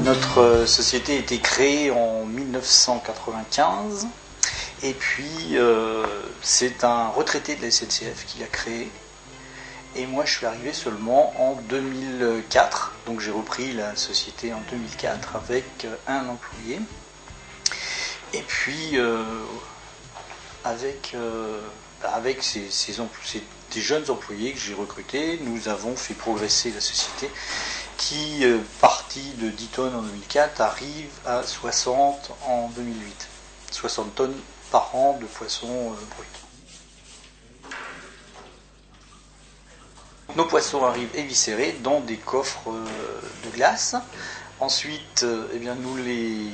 Notre société a été créée en 1995 et puis c'est un retraité de la SNCF qui l'a créée. Et moi je suis arrivé seulement en 2004, donc j'ai repris la société en 2004 avec un employé. Et puis avec des jeunes employés que j'ai recrutés, nous avons fait progresser la société qui, partie de 10 tonnes en 2004, arrive à 60 en 2008. 60 tonnes par an de poissons bruts. Nos poissons arrivent éviscérés dans des coffres de glace. Ensuite, nous les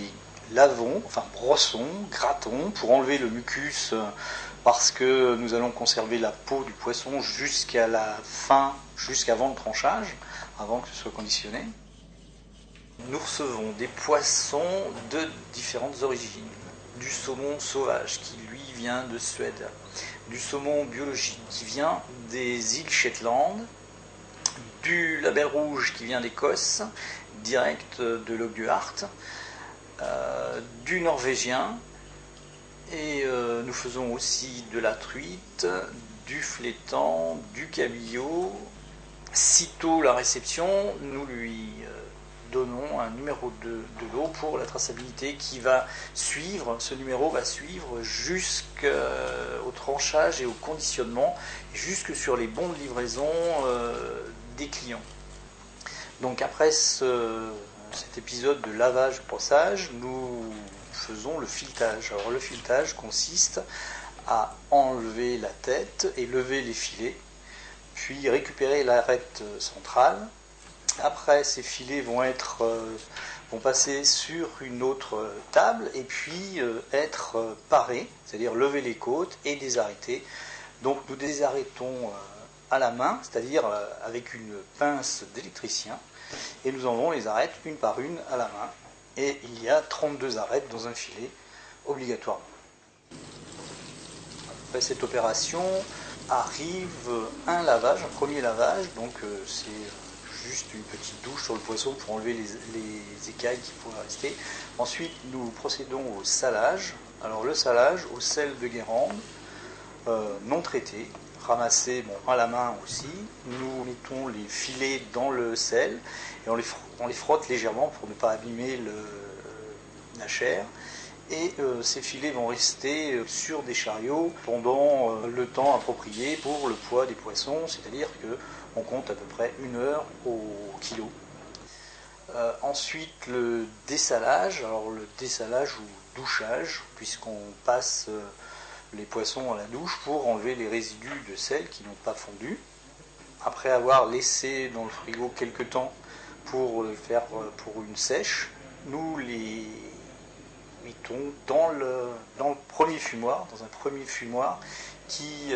lavons, brossons, grattons pour enlever le mucus parce que nous allons conserver la peau du poisson jusqu'à la fin, jusqu'avant le tranchage, avant que ce soit conditionné. Nous recevons des poissons de différentes origines. Du saumon sauvage qui lui vient de Suède, du saumon biologique qui vient des îles Shetland, du label rouge qui vient d'Écosse, direct de Logduart, du norvégien, et nous faisons aussi de la truite, du flétan, du cabillaud. Sitôt la réception, nous lui donnons un numéro de lot pour la traçabilité qui va suivre, ce numéro va suivre jusqu'au tranchage et au conditionnement, jusque sur les bons de livraison des clients. Donc après cet épisode de lavage-brossage, nous faisons le filetage. Alors le filetage consiste à enlever la tête et lever les filets, puis récupérer l'arête centrale. Après, ces filets vont passer sur une autre table et puis être parés, c'est-à-dire lever les côtes et désarrêter. Donc nous désarrêtons à la main, c'est-à-dire avec une pince d'électricien, et nous enlevons les arêtes une par une à la main. Et il y a 32 arêtes dans un filet, obligatoirement. Après cette opération, arrive un lavage, un premier lavage, donc c'est juste une petite douche sur le poisson pour enlever les écailles qui pourraient rester. Ensuite, nous procédons au salage. Alors le salage au sel de Guérande, non traité, ramassé à la main aussi. Nous mettons les filets dans le sel et on les frotte légèrement pour ne pas abîmer la chair. Et ces filets vont rester sur des chariots pendant le temps approprié pour le poids des poissons, c'est-à-dire qu'on compte à peu près 1 heure au kilo. Ensuite, le dessalage, alors le dessalage ou douchage, puisqu'on passe les poissons à la douche pour enlever les résidus de sel qui n'ont pas fondu. Après avoir laissé dans le frigo quelques temps pour le faire pour une sèche, nous les mettons dans le premier fumoir, dans un premier fumoir qui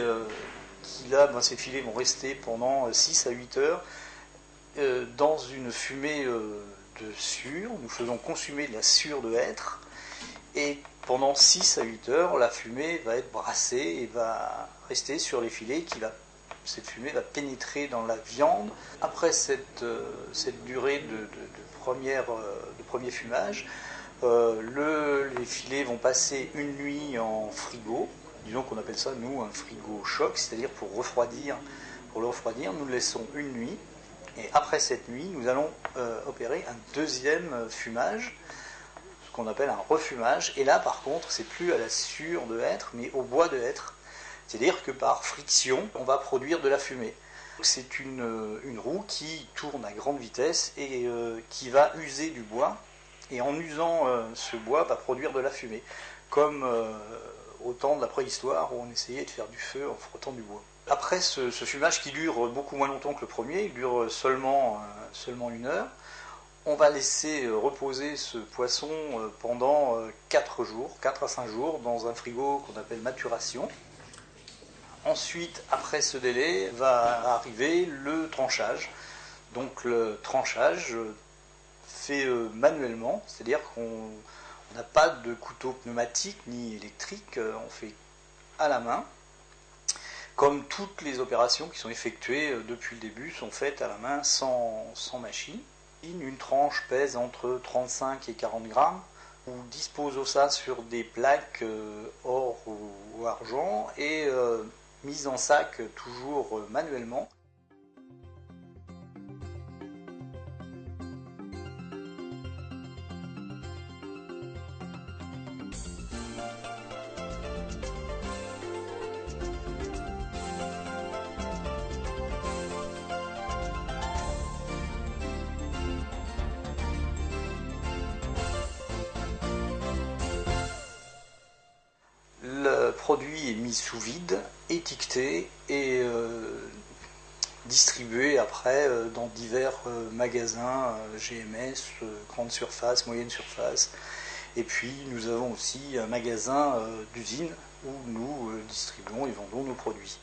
là, ces filets vont rester pendant 6 à 8 heures dans une fumée de sure. Nous faisons consumer de la sure de hêtre et pendant 6 à 8 heures, la fumée va être brassée et va rester sur les filets cette fumée va pénétrer dans la viande. Après cette durée de premier fumage, les filets vont passer une nuit en frigo. Disons qu'on appelle ça, nous, un frigo choc, c'est-à-dire pour le refroidir, nous le laissons une nuit. Et après cette nuit, nous allons opérer un deuxième fumage, ce qu'on appelle un refumage. Et là, par contre, c'est plus à la sure de hêtre, mais au bois de hêtre. C'est-à-dire que par friction, on va produire de la fumée. C'est une roue qui tourne à grande vitesse et qui va user du bois. Et en usant ce bois, va produire de la fumée. Comme au temps de la préhistoire où on essayait de faire du feu en frottant du bois. Après ce fumage qui dure beaucoup moins longtemps que le premier, il dure seulement 1 heure, on va laisser reposer ce poisson pendant 4 à 5 jours, dans un frigo qu'on appelle maturation. Ensuite, après ce délai, va arriver le tranchage. Donc le tranchage fait manuellement, c'est-à-dire qu'on n'a pas de couteau pneumatique ni électrique, on fait à la main. comme toutes les opérations qui sont effectuées depuis le début sont faites à la main sans machine. Une tranche pèse entre 35 et 40 grammes. On dispose ça sur des plaques or ou argent et mise en sac toujours manuellement. Le produit est mis sous vide, étiqueté et distribué après dans divers magasins GMS, grande surface, moyenne surface. Et puis nous avons aussi un magasin d'usine où nous distribuons et vendons nos produits.